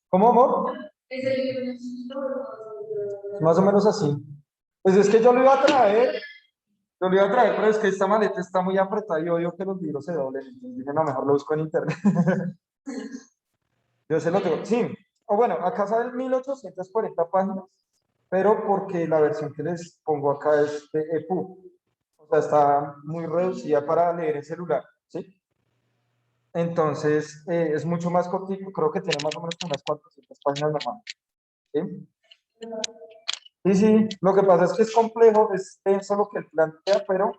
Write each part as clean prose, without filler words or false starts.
¿Cómo, amor? Más o menos así. Pues es que yo lo iba a traer, pero es que esta maleta está muy apretada y odio que los libros se doblen. Entonces dije, no, mejor lo busco en internet. Yo se lo tengo. Sí, o bueno, acá salen 1840 páginas, pero porque la versión que les pongo acá es de EPUB. O sea, está muy reducida para leer en celular, ¿sí? Entonces, es mucho más cortito, creo que tiene más o menos unas 400 páginas nomás, ¿sí? Sí, sí, lo que pasa es que es complejo, es denso lo que él plantea, pero,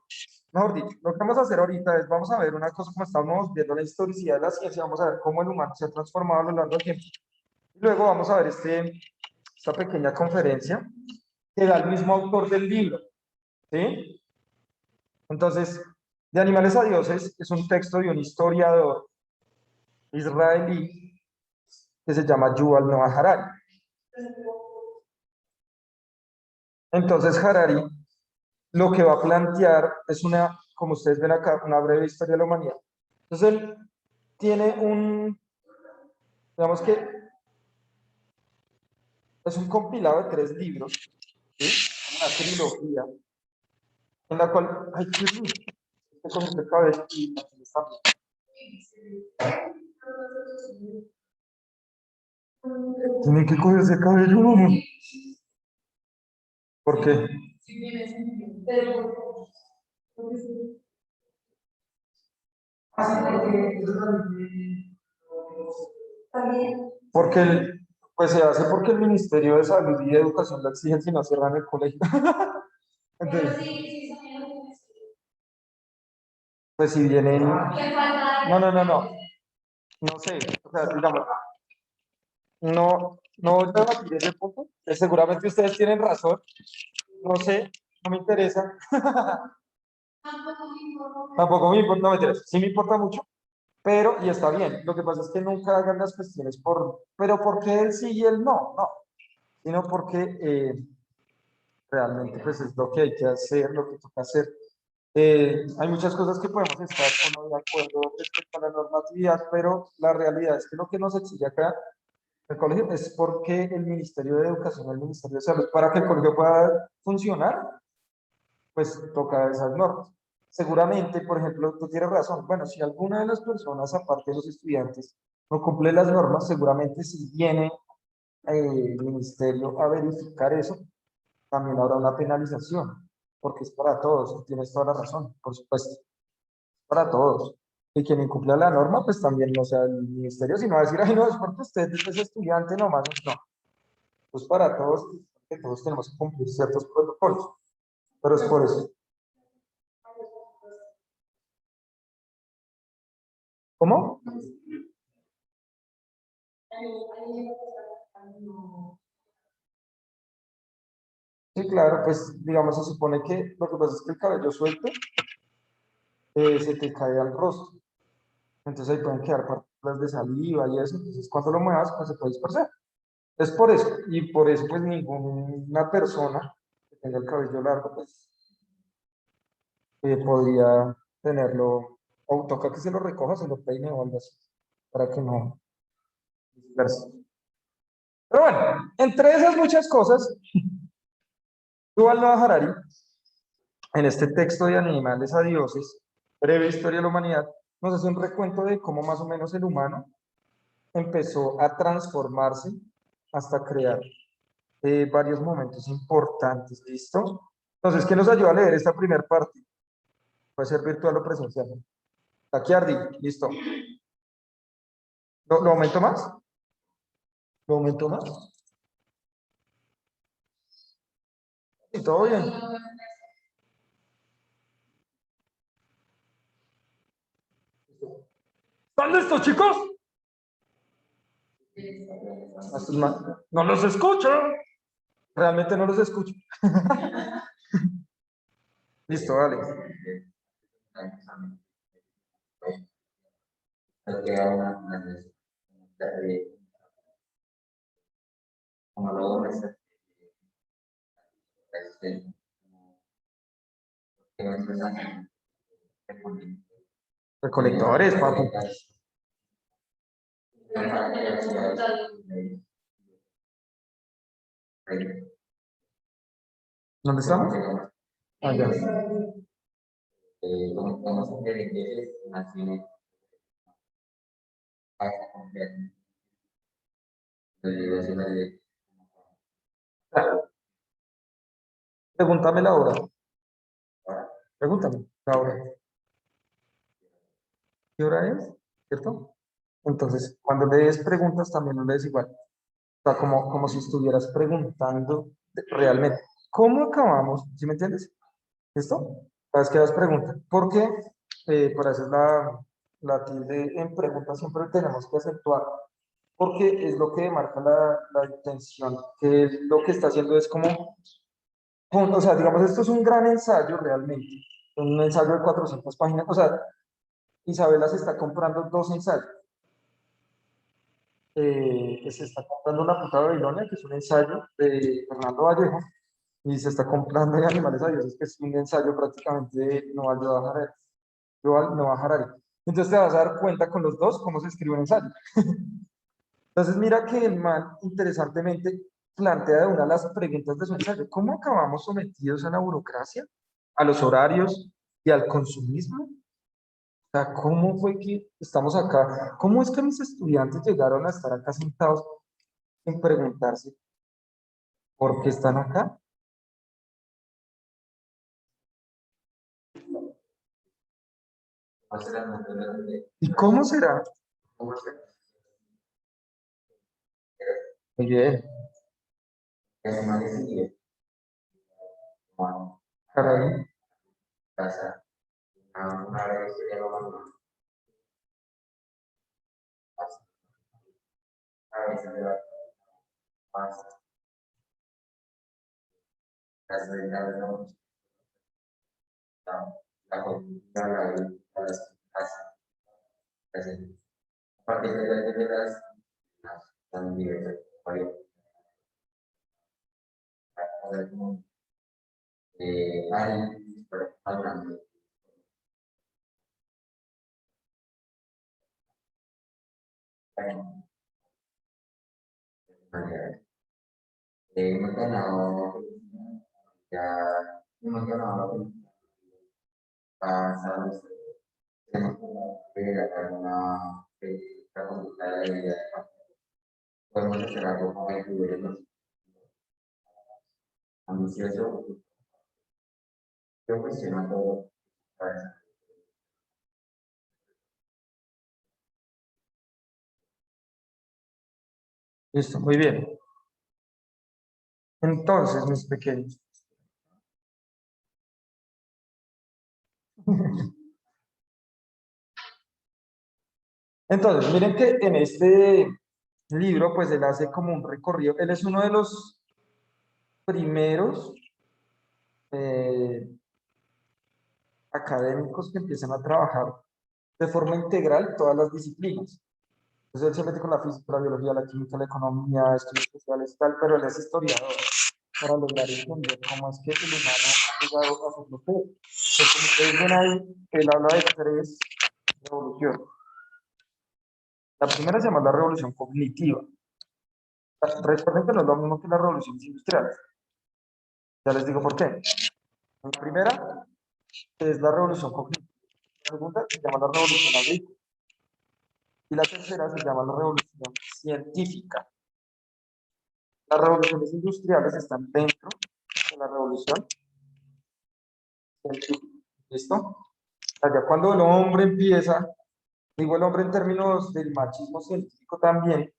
mejor dicho, lo que vamos a hacer ahorita es, vamos a ver una cosa como estamos viendo la historicidad de la ciencia, vamos a ver cómo el humano se ha transformado a lo largo del tiempo. Y luego vamos a ver esta pequeña conferencia que da el mismo autor del libro, ¿sí? Entonces, de Animales a Dioses es un texto de un historiador israelí que se llama Yuval Noah Harari. Entonces, Harari lo que va a plantear es una, como ustedes ven acá, una breve historia de la humanidad. Entonces, él tiene digamos que es un compilado de 3 libros, ¿sí? Una trilogía, en la cual, ay, qué rico, con este cabello y está. Tienen que coger ese cabello, mamá. ¿Por qué? Porque pues se hace porque el Ministerio de Salud y de Educación lo exigen si no cierran el colegio. Entonces, pues si vienen. No, no, no, no. No sé. O sea, digamos, no voy a debatir ese punto. Seguramente ustedes tienen razón. No sé, no me interesa. Tampoco me importa, no me interesa. Sí me importa mucho, pero, y está bien. Lo que pasa es que nunca hagan las cuestiones pero ¿por qué él sí y él no? No, sino porque realmente pues es lo que hay que hacer, lo que toca hacer. Hay muchas cosas que podemos estar o no de acuerdo respecto a la normatividad, pero la realidad es que lo que nos exige acá el colegio es porque el Ministerio de Educación, el Ministerio de Salud, para que el colegio pueda funcionar, pues toca esas normas. Seguramente, por ejemplo, tú tienes razón. Bueno, si alguna de las personas, aparte de los estudiantes, no cumple las normas, seguramente si viene el ministerio a verificar eso, también habrá una penalización, porque es para todos, tienes toda la razón, por supuesto, para todos. Y quien incumpla la norma, pues también, no sea el ministerio, sino va a decir, ay, no, es porque usted es estudiante nomás, no, pues para todos, que todos tenemos que cumplir ciertos protocolos, pero es por eso. ¿Cómo? Sí, claro, pues digamos, se supone que lo que pasa es que el cabello suelto se te cae al rostro. Entonces ahí pueden quedar partículas de saliva y eso. Entonces cuando lo muevas, pues se puede dispersar. Es por eso. Y por eso, pues ninguna persona que tenga el cabello largo, pues podría tenerlo. O toca que se lo recoja, se lo peine o algo así. Para que no disperse. Pero bueno, entre esas muchas cosas, Yuval Noah Harari, en este texto de Animales a Dioses, breve historia de la humanidad, nos hace un recuento de cómo más o menos el humano empezó a transformarse hasta crear varios momentos importantes. ¿Listo? Entonces, ¿qué nos ayuda a leer esta primera parte? Puede ser virtual o presencial. Aquí Ardi, listo. ¿Lo aumento más? ¿Lo aumento más? Y todo bien. ¿Están listos, chicos? No los escucho. Realmente no los escucho. Listo, vale. Recolectores, papu. ¿Dónde estamos? Allá. Pregúntame la hora. Pregúntame la hora. ¿Qué hora es? ¿Cierto? Entonces, cuando lees preguntas, también lo lees igual. O sea, como si estuvieras preguntando realmente. ¿Cómo acabamos? ¿Sí me entiendes? ¿Listo? Cada vez que das pregunta. Porque por eso es la tilde en pregunta siempre tenemos que acentuar. Porque es lo que marca la intención. Que lo que está haciendo es como, o sea, digamos, esto es un gran ensayo realmente. Un ensayo de 400 páginas. O sea, Isabela se está comprando dos ensayos. Que se está comprando una puta Babilonia, que es un ensayo de Fernando Vallejo, y se está comprando de Animales a Dioses, que es un ensayo prácticamente de Noah Harari. Entonces te vas a dar cuenta con los dos cómo se escribe un ensayo. Entonces mira que el man, interesantemente, plantea de una de las preguntas de su ensayo: ¿cómo acabamos sometidos a la burocracia, a los horarios y al consumismo? O sea, ¿cómo fue que estamos acá? ¿Cómo es que mis estudiantes llegaron a estar acá sentados sin preguntarse por qué están acá? ¿Y cómo será? Muy bien, caray. Listo, muy bien. Entonces, mis pequeños. Entonces, miren que en este libro, pues él hace como un recorrido. Él es uno de los primeros eh, académicos que empiezan a trabajar de forma integral todas las disciplinas. Entonces, él se mete con la física, la biología, la química, la economía, estudios sociales, tal, pero él es historiador para lograr entender cómo es que el humano ha llegado a ser lo que es. Entonces, como ustedes ven ahí, él habla de tres revoluciones. La primera se llama la revolución cognitiva. Recuerden que no es lo mismo que las revoluciones industriales. Ya les digo por qué. La primera es la revolución cognitiva. La segunda se llama la revolución agrícola. Y la tercera se llama la revolución científica. Las revoluciones industriales están dentro de la revolución científica. ¿Listo? Allá cuando el hombre empieza, digo el hombre en términos del machismo científico también,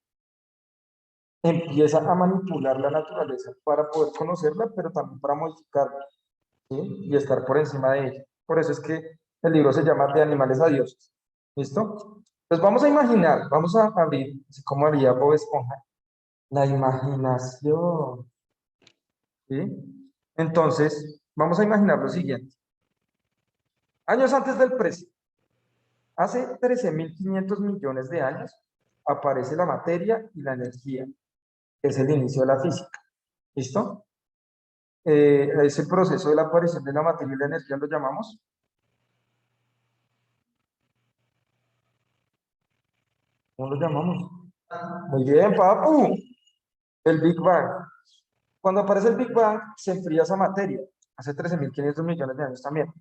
empieza a manipular la naturaleza para poder conocerla, pero también para modificarla, ¿sí? Y estar por encima de ella. Por eso es que el libro se llama De animales a dioses. ¿Listo? Pues vamos a imaginar, vamos a abrir, así como haría Bob Esponja, la imaginación. ¿Sí? Entonces, vamos a imaginar lo siguiente. Años antes del presente, hace 13.500 millones de años, aparece la materia y la energía, que es el inicio de la física. ¿Listo? Ese proceso de la aparición de la materia y la energía lo llamamos ¿Cómo lo llamamos? Muy bien, papu. El Big Bang. Cuando aparece el Big Bang, se enfría esa materia. Hace 13.500 millones de años también.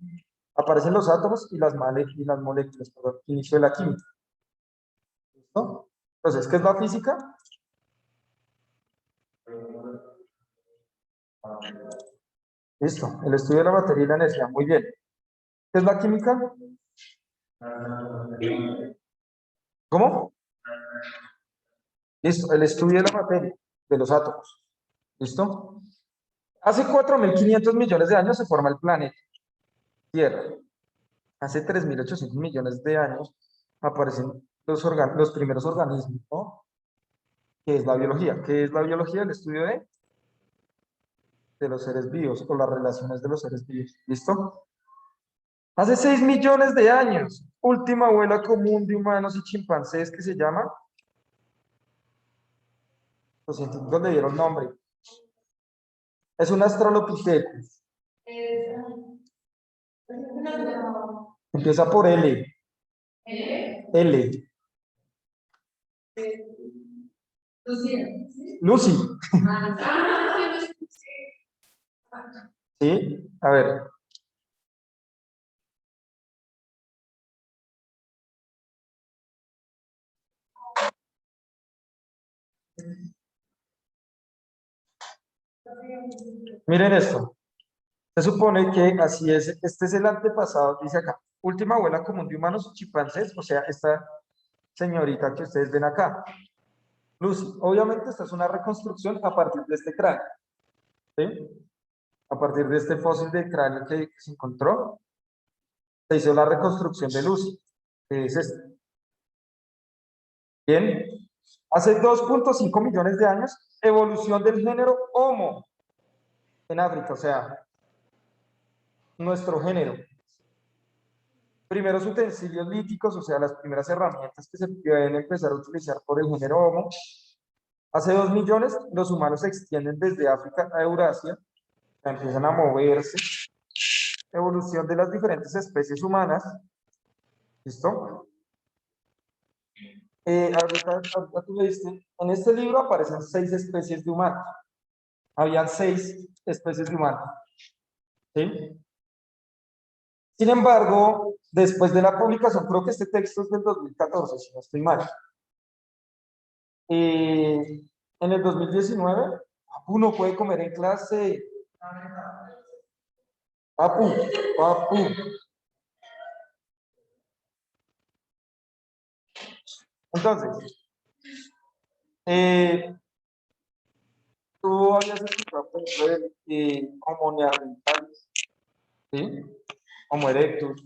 Aparecen los átomos y las moléculas, perdón, inicio de la química. ¿Listo? Entonces, ¿qué es la física? Listo, el estudio de la materia y la energía. Muy bien. ¿Qué es la química? ¿Cómo? Listo, el estudio de la materia, de los átomos. ¿Listo? Hace 4.500 millones de años se forma el planeta Tierra. Hace 3.800 millones de años aparecen los primeros organismos, ¿no? ¿Qué es la biología? ¿Qué es la biología? El estudio de los seres vivos o las relaciones de los seres vivos. ¿Listo? Hace 6 millones de años, última abuela común de humanos y chimpancés que se llama, los científicos le dieron nombre, es un Australopithecus. Empieza por L. L. Lucy. ¿Sí? A ver. Miren esto. Se supone que así es. Este es el antepasado, dice acá. Última abuela común de humanos y chimpancés, o sea, esta señorita que ustedes ven acá. Lucy, obviamente esta es una reconstrucción a partir de este cráneo. ¿Sí? A partir de este fósil de cráneo que se encontró, se hizo la reconstrucción de Lucy, que es este. Bien, hace 2.5 millones de años, evolución del género Homo en África, o sea, nuestro género. Primeros utensilios líticos, o sea, las primeras herramientas que se pueden empezar a utilizar por el género Homo. Hace 2 millones, los humanos se extienden desde África a Eurasia, empiezan a moverse. Evolución de las diferentes especies humanas. ¿Listo? Ahorita tú leíste, en este libro aparecen 6 especies de humanos. Habían 6 especies de humanos. ¿Sí? Sin embargo, después de la publicación, creo que este texto es del 2014, si no estoy mal. En el 2019, Papu no puede comer en clase. Papu, Papu. Entonces, tú habías escuchado, por ejemplo, Homo neanderthalis, ¿sí? Homo erectus,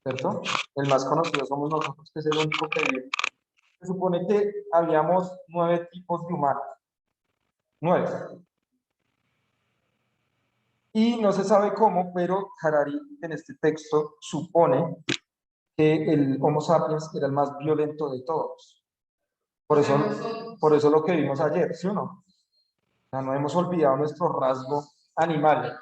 ¿cierto? El más conocido somos nosotros, que es el único que vive. Se supone que habíamos 9 tipos de humanos. 9. Y no se sabe cómo, pero Harari en este texto supone que el Homo sapiens era el más violento de todos. Por eso lo que vimos ayer, ¿sí o no? O sea, no hemos olvidado nuestro rasgo animal.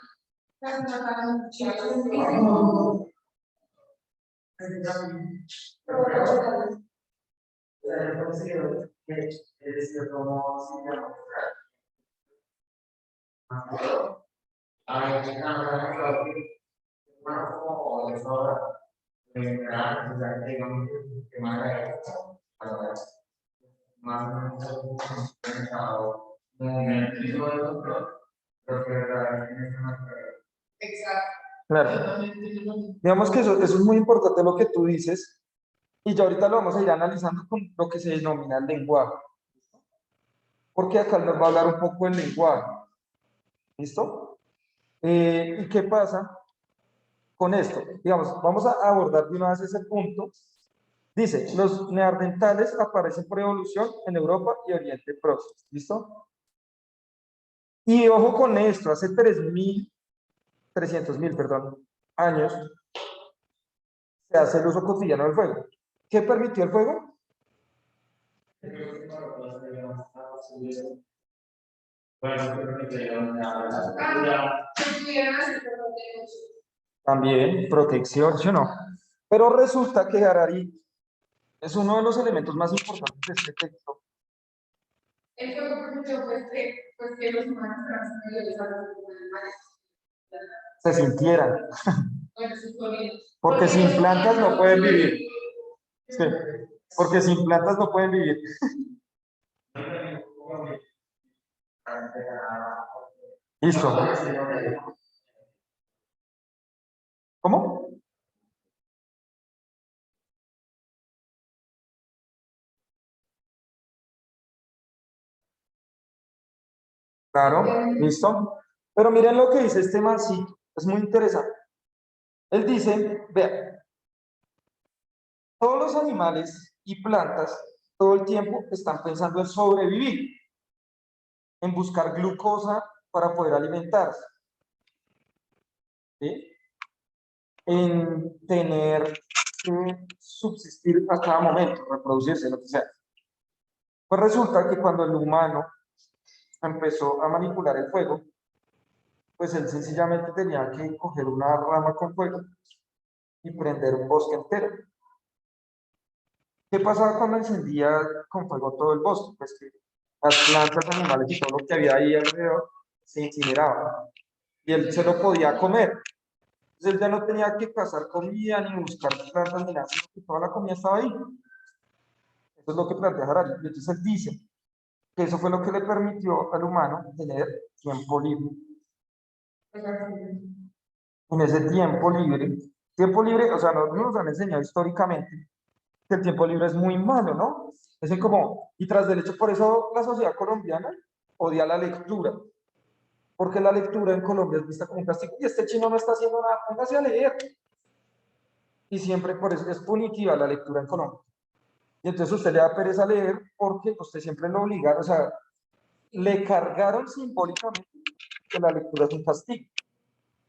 Claro. Digamos que eso es muy importante lo que tú dices, y ya ahorita lo vamos a ir analizando con lo que se denomina el lenguaje. Porque acá nos va a hablar un poco del lenguaje. ¿Listo? ¿Y qué pasa con esto? Digamos, vamos a abordar de una vez ese punto. Dice, los neandertales aparecen por evolución en Europa y Oriente Próximo. ¿Listo? Y ojo con esto, hace 300.000, perdón, años, se hace el uso cotidiano del fuego. ¿Qué permitió el fuego? También protección, ¿sí o no? Pero resulta que Harari Es uno de los elementos más importantes de este texto. El fuego permitió pues que los humanos transitorios a los animales Se sintieran. bueno, sí, Porque sin plantas no pueden vivir. Sí, porque sin plantas no pueden vivir. Listo. ¿Cómo? Claro, listo. Pero miren lo que dice este mancito, es muy interesante. Él dice, vean, todos los animales y plantas todo el tiempo están pensando en sobrevivir, en buscar glucosa para poder alimentarse, ¿sí? En tener que subsistir a cada momento, reproducirse, lo que sea. Pues resulta que cuando el humano empezó a manipular el fuego, pues él sencillamente tenía que coger una rama con fuego y prender un bosque entero. ¿Qué pasaba cuando encendía con fuego todo el bosque? Pues que las plantas, animales y todo lo que había ahí alrededor se incineraba y él se lo podía comer. Entonces él ya no tenía que cazar comida ni buscar plantas ni nada, sino que toda la comida estaba ahí. Eso es lo que plantea Harari. Y entonces él dice que eso fue lo que le permitió al humano tener tiempo libre. En ese tiempo libre, o sea, nos han enseñado históricamente que el tiempo libre es muy malo, ¿no? Es como, y tras del hecho, por eso la sociedad colombiana odia la lectura, porque la lectura en Colombia es vista como un castigo, y este chino no está haciendo nada, póngase a leer, y siempre por eso es punitiva la lectura en Colombia. Y entonces usted le da pereza leer porque usted siempre lo obligaron, o sea, le cargaron simbólicamente que la lectura es un castigo.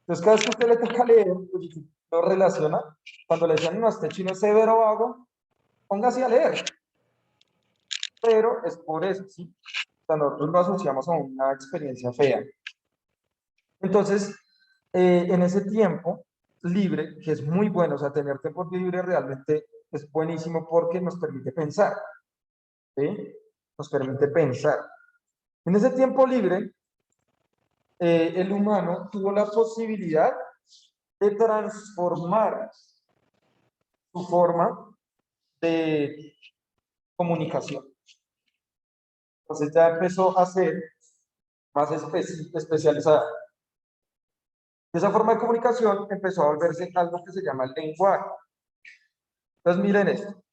Entonces cada vez que usted le toca leer, pues, lo relaciona, cuando le decían, no, este chino es severo vago, póngase a leer. Pero es por eso, ¿sí? O sea, nosotros lo asociamos a una experiencia fea. Entonces, en ese tiempo libre, que es muy bueno, o sea, tener tiempo libre realmente es buenísimo porque nos permite pensar, ¿sí? Nos permite pensar. En ese tiempo libre, el humano tuvo la posibilidad de transformar su forma de comunicación. Entonces ya empezó a ser más especializada. Esa forma de comunicación empezó a volverse algo que se llama el lenguaje. Entonces miren esto.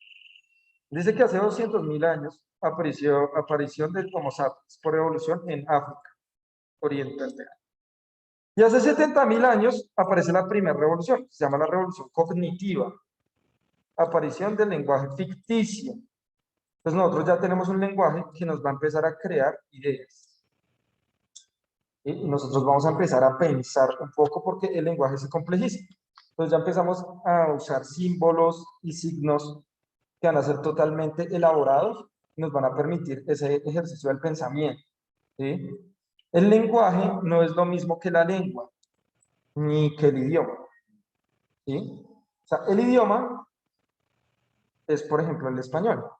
Dice que hace 200.000 años aparición del Homo sapiens por evolución en África Oriental. Y hace 70.000 años aparece la primera revolución, se llama la revolución cognitiva. Aparición del lenguaje ficticio. Entonces nosotros ya tenemos un lenguaje que nos va a empezar a crear ideas. Y nosotros vamos a empezar a pensar un poco porque el lenguaje se complejiza. Entonces ya empezamos a usar símbolos y signos que van a ser totalmente elaborados y nos van a permitir ese ejercicio del pensamiento. ¿Sí? El lenguaje no es lo mismo que la lengua, ni que el idioma. ¿Sí? O sea, el idioma es, por ejemplo, el español.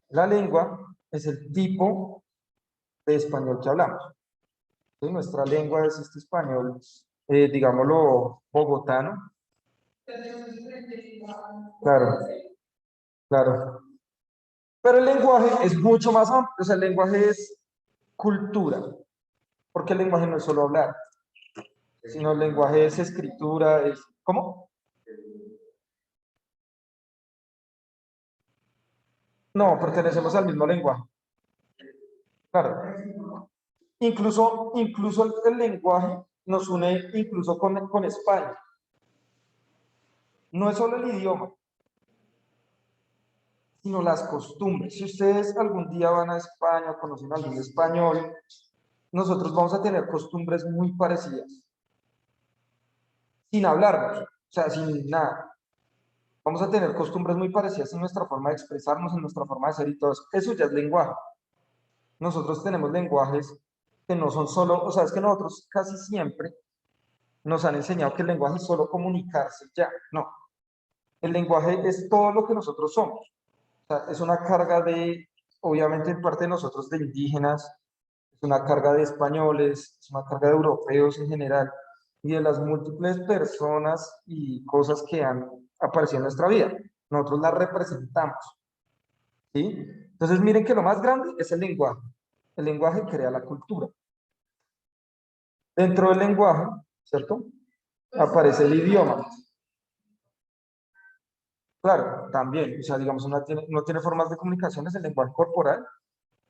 La lengua es el tipo de español que hablamos. ¿Sí? Nuestra lengua es este español, digámoslo, bogotano. Claro, claro. Pero el lenguaje es mucho más amplio, o sea, el lenguaje es cultura, porque el lenguaje no es solo hablar, sino el lenguaje es escritura, es... ¿Cómo? No, pertenecemos al mismo lenguaje. Claro. Incluso el lenguaje nos une incluso con España. No es solo el idioma, sino las costumbres. Si ustedes algún día van a España o conocen a algún español, nosotros vamos a tener costumbres muy parecidas, sin hablarnos, o sea, sin nada. Vamos a tener costumbres muy parecidas en nuestra forma de expresarnos, en nuestra forma de ser y todo eso. Eso ya es lenguaje. Nosotros tenemos lenguajes que no son solo, o sea, es que nosotros casi siempre nos han enseñado que el lenguaje es solo comunicarse, ya, no. el lenguaje es todo lo que nosotros somos. O sea, es una carga de, obviamente en parte de nosotros, de indígenas, es una carga de españoles, es una carga de europeos en general, y de las múltiples personas y cosas que han aparecido en nuestra vida. Nosotros las representamos, ¿sí? Entonces miren que lo más grande es el lenguaje. El lenguaje crea la cultura. Dentro del lenguaje, ¿cierto? Aparece el idioma. Claro, también, o sea, digamos, uno tiene formas de comunicación, es el lenguaje corporal,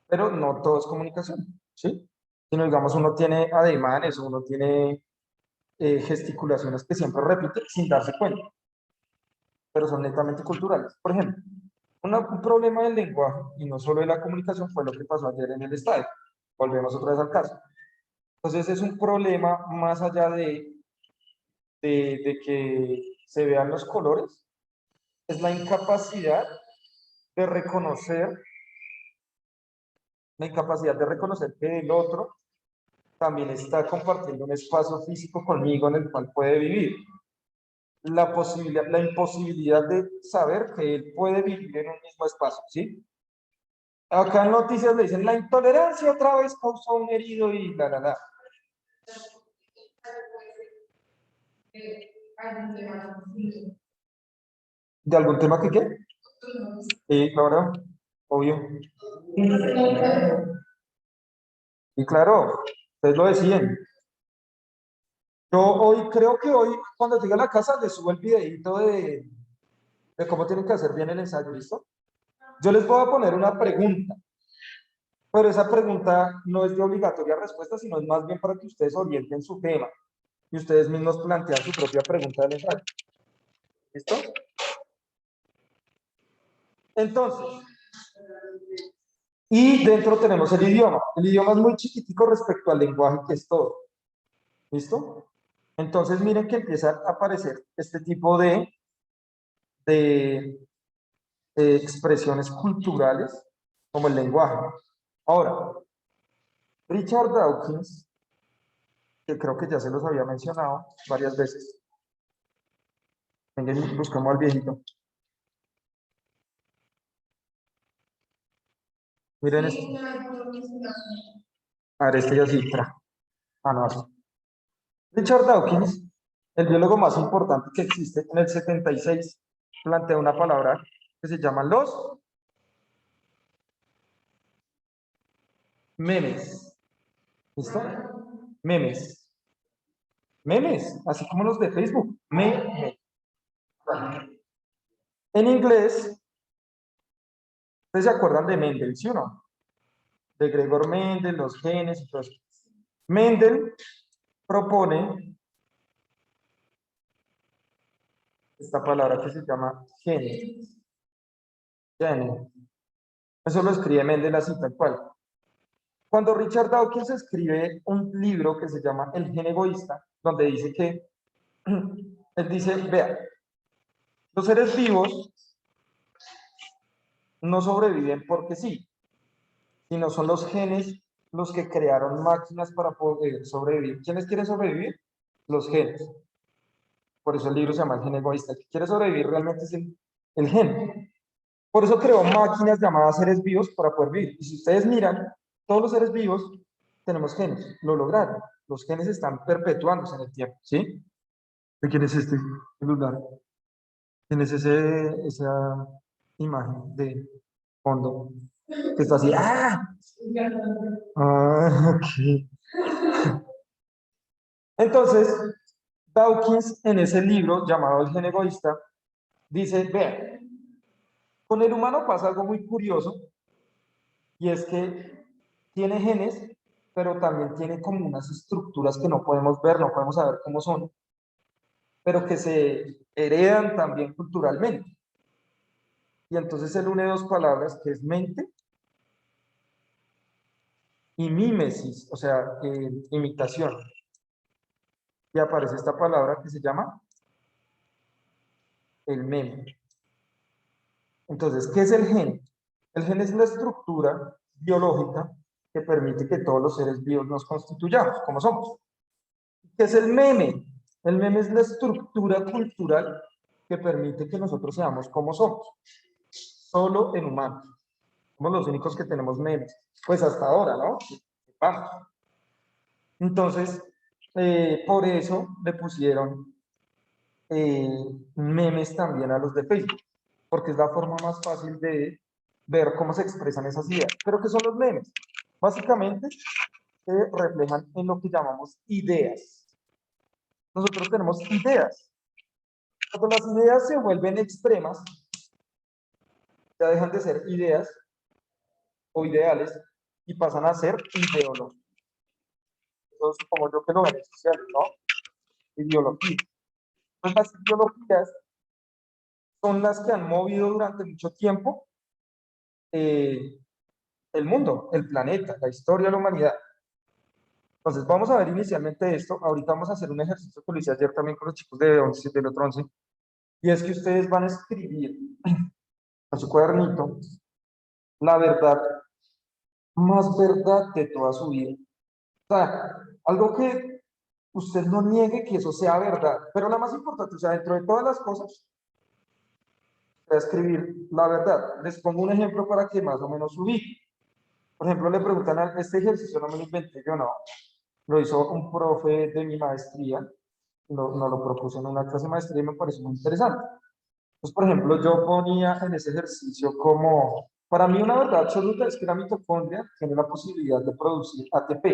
pero no todo es comunicación, ¿sí? Sino, digamos, uno tiene ademanes, uno tiene gesticulaciones que siempre repite sin darse cuenta, pero son netamente culturales. Por ejemplo, un problema del lenguaje, y no solo de la comunicación, fue lo que pasó ayer en el estadio. Volvemos otra vez al caso. Entonces, es un problema más allá de que se vean los colores, es la incapacidad de reconocer, que el otro también está compartiendo un espacio físico conmigo en el cual puede vivir. La imposibilidad de saber que él puede vivir en un mismo espacio, ¿sí? Acá en noticias le dicen, la intolerancia otra vez causó un herido y la. ¿De algún tema que qué? Ahora, obvio. Y claro, ustedes lo decían. Yo hoy, creo que hoy, cuando llegue a la casa, les subo el videito de cómo tienen que hacer bien el ensayo, ¿listo? Yo les voy a poner una pregunta, pero esa pregunta no es de obligatoria respuesta, sino es más bien para que ustedes orienten su tema y ustedes mismos plantean su propia pregunta del ensayo. ¿Listo? Entonces, y dentro tenemos el idioma. El idioma es muy chiquitico respecto al lenguaje, que es todo. ¿Listo? Entonces, miren que empieza a aparecer este tipo de expresiones culturales como el lenguaje. Ahora, Richard Dawkins, que creo que ya se los había mencionado varias veces. Vengan, buscamos al viejito. Miren esto. A ver, este ya sí. Ah, no, así. Richard Dawkins, el biólogo más importante que existe, en el 76 plantea una palabra que se llama los memes. ¿Listo? Memes. Memes, así como los de Facebook. Memes. En inglés, ¿ustedes se acuerdan de Mendel, sí o no? De Gregor Mendel, los genes y todo eso. Mendel propone esta palabra que se llama gene. Gene. Eso lo escribe Mendel así, tal cual. Cuando Richard Dawkins escribe un libro que se llama El gen egoísta, donde dice que, él dice, vea, los seres vivos no sobreviven porque sí, sino son los genes los que crearon máquinas para poder sobrevivir. ¿Quiénes quieren sobrevivir? Los genes. Por eso el libro se llama El gen egoísta. El que quiere sobrevivir realmente es el gen. Por eso creó máquinas llamadas seres vivos para poder vivir. Y si ustedes miran, todos los seres vivos tenemos genes. Lo lograron. Los genes están perpetuándose en el tiempo, ¿sí? ¿De quién es este celular? ¿Quién es esa imagen de fondo? Que está así. ¡Ah! Ah, ok. Entonces, Dawkins, en ese libro llamado El gen egoísta, dice, vean, con el humano pasa algo muy curioso, y es que tiene genes, pero también tiene como unas estructuras que no podemos ver, no podemos saber cómo son, pero que se heredan también culturalmente. Y entonces él une dos palabras, que es mente y mímesis, o sea, imitación. Y aparece esta palabra que se llama el meme. Entonces, ¿qué es el gen? El gen es la estructura biológica que permite que todos los seres vivos nos constituyamos, como somos. ¿Qué es el meme? El meme es la estructura cultural que permite que nosotros seamos como somos, solo en humanos. Somos los únicos que tenemos memes, pues hasta ahora, ¿no? Vamos. Entonces, por eso le pusieron memes también a los de Facebook, porque es la forma más fácil de ver cómo se expresan esas ideas. ¿Pero qué son los memes? Básicamente, se reflejan en lo que llamamos ideas. Nosotros tenemos ideas. Cuando las ideas se vuelven extremas, ya dejan de ser ideas o ideales y pasan a ser ideologías. Entonces, supongo yo que lo ven en sociales, ¿no? Ideología. Entonces, las ideologías son las que han movido durante mucho tiempo eh, el mundo, el planeta, la historia de la humanidad. Entonces, vamos a ver inicialmente esto. Ahorita vamos a hacer un ejercicio que lo hice ayer también con los chicos de 11, del otro 11, y es que ustedes van a escribir a su cuadernito la verdad, más verdad de toda su vida. O sea, algo que usted no niegue que eso sea verdad, pero la más importante, o sea, dentro de todas las cosas, voy a escribir la verdad. Les pongo un ejemplo para que más o menos ubique. Por ejemplo, le preguntan a este ejercicio, no me lo inventé yo, no. Lo hizo un profe de mi maestría, no lo propuso en una clase de maestría y me pareció muy interesante. Pues, por ejemplo, yo ponía en ese ejercicio como, para mí una verdad absoluta es que la mitocondria tiene la posibilidad de producir ATP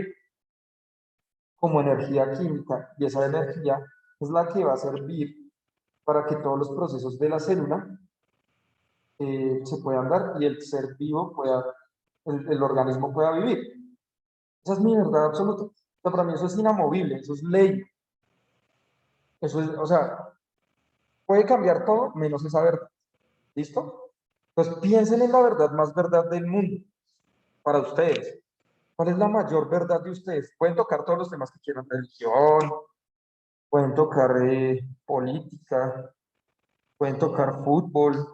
como energía química y esa energía es la que va a servir para que todos los procesos de la célula se puedan dar y el ser vivo pueda, el organismo pueda vivir. Esa es mi verdad absoluta. O sea, para mí eso es inamovible, eso es ley. Eso es, o sea, puede cambiar todo menos esa verdad. ¿Listo? Pues piensen en la verdad más verdad del mundo para ustedes. ¿Cuál es la mayor verdad de ustedes? Pueden tocar todos los temas que quieran, religión, pueden tocar política, pueden tocar fútbol.